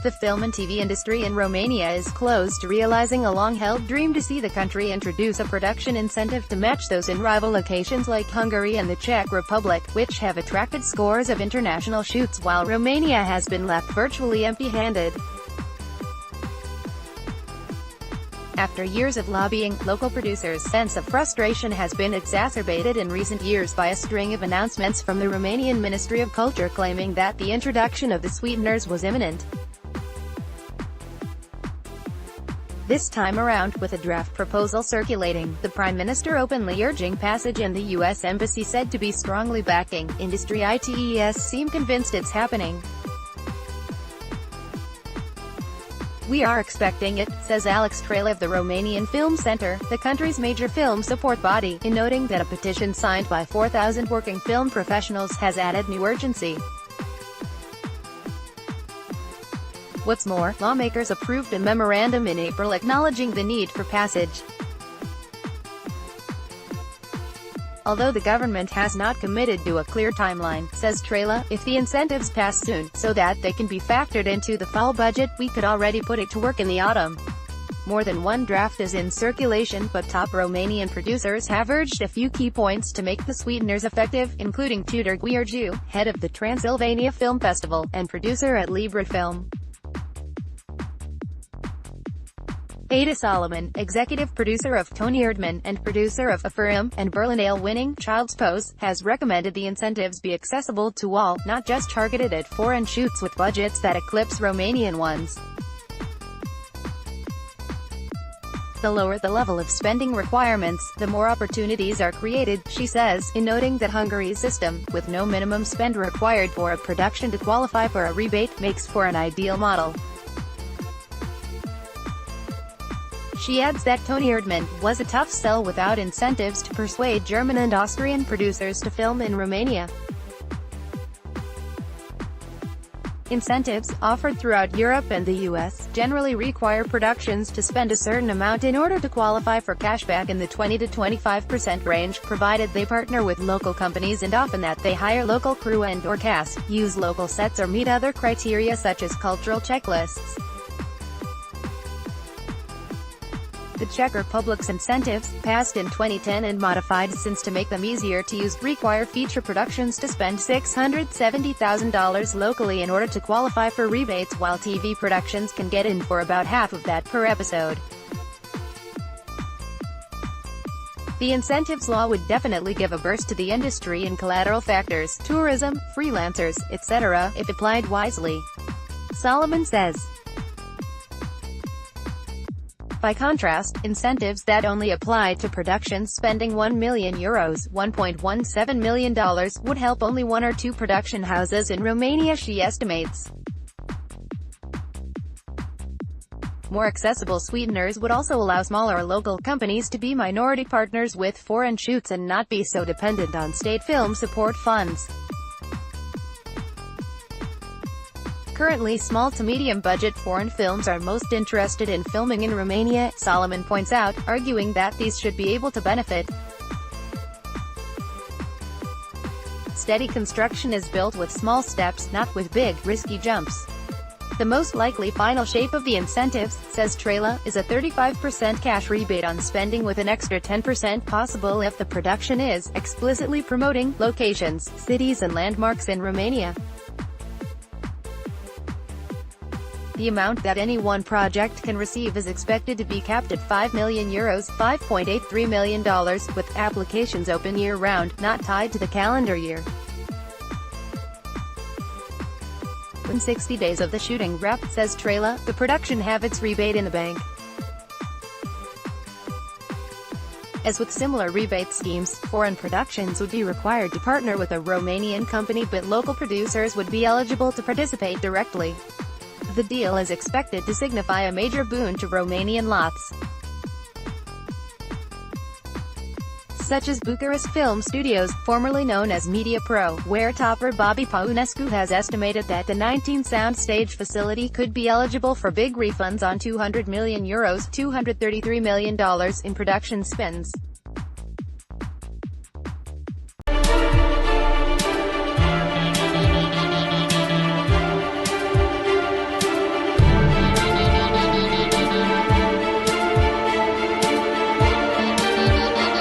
The film and TV industry in Romania is close to realizing a long-held dream to see the country introduce a production incentive to match those in rival locations like Hungary and the Czech Republic, which have attracted scores of international shoots, while Romania has been left virtually empty-handed. After years of lobbying, local producers' sense of frustration has been exacerbated in recent years by a string of announcements from the Romanian Ministry of Culture claiming that the introduction of the sweeteners was imminent. This time around, with a draft proposal circulating, the Prime Minister openly urging passage and the U.S. Embassy said to be strongly backing, industry ITES seem convinced it's happening. "We are expecting it," says Alex Trela of the Romanian Film Center, the country's major film support body, in noting that a petition signed by 4,000 working film professionals has added new urgency. What's more, lawmakers approved a memorandum in April acknowledging the need for passage. Although the government has not committed to a clear timeline, says Trela, if the incentives pass soon, so that they can be factored into the fall budget, we could already put it to work in the autumn. More than one draft is in circulation, but top Romanian producers have urged a few key points to make the sweeteners effective, including Tudor Gheorghiu, head of the Transylvania Film Festival, and producer at Libra Film. Ada Solomon, executive producer of Tony Erdmann, and producer of A Film, and Berlinale-winning Child's Pose, has recommended the incentives be accessible to all, not just targeted at foreign shoots with budgets that eclipse Romanian ones. The lower the level of spending requirements, the more opportunities are created, she says, in noting that Hungary's system, with no minimum spend required for a production to qualify for a rebate, makes for an ideal model. She adds that Tony Erdmann was a tough sell without incentives to persuade German and Austrian producers to film in Romania. Incentives, offered throughout Europe and the US, generally require productions to spend a certain amount in order to qualify for cashback in the 20 to 25% range, provided they partner with local companies and often that they hire local crew and/or cast, use local sets or meet other criteria such as cultural checklists. The Czech Republic's incentives, passed in 2010 and modified since to make them easier to use, require feature productions to spend $670,000 locally in order to qualify for rebates, while TV productions can get in for about half of that per episode. The incentives law would definitely give a burst to the industry in collateral factors, tourism, freelancers, etc., if applied wisely. Solomon says. By contrast, incentives that only apply to productions spending €1 million ($1.17 million) would help only one or two production houses in Romania, she estimates. More accessible sweeteners would also allow smaller local companies to be minority partners with foreign shoots and not be so dependent on state film support funds. Currently, small to medium-budget foreign films are most interested in filming in Romania, Solomon points out, arguing that these should be able to benefit. Steady construction is built with small steps, not with big, risky jumps. The most likely final shape of the incentives, says Trela, is a 35% cash rebate on spending with an extra 10% possible if the production is explicitly promoting locations, cities and landmarks in Romania. The amount that any one project can receive is expected to be capped at €5 million ($5.83 million), with applications open year-round, not tied to the calendar year. Within 60 days of the shooting wrap, says Trela, the production have its rebate in the bank. As with similar rebate schemes, foreign productions would be required to partner with a Romanian company, but local producers would be eligible to participate directly. The deal is expected to signify a major boon to Romanian lots, such as Bucharest Film Studios, formerly known as Media Pro, where topper Bobby Paunescu has estimated that the 19-soundstage facility could be eligible for big refunds on €200 million ($233 million) in production spends.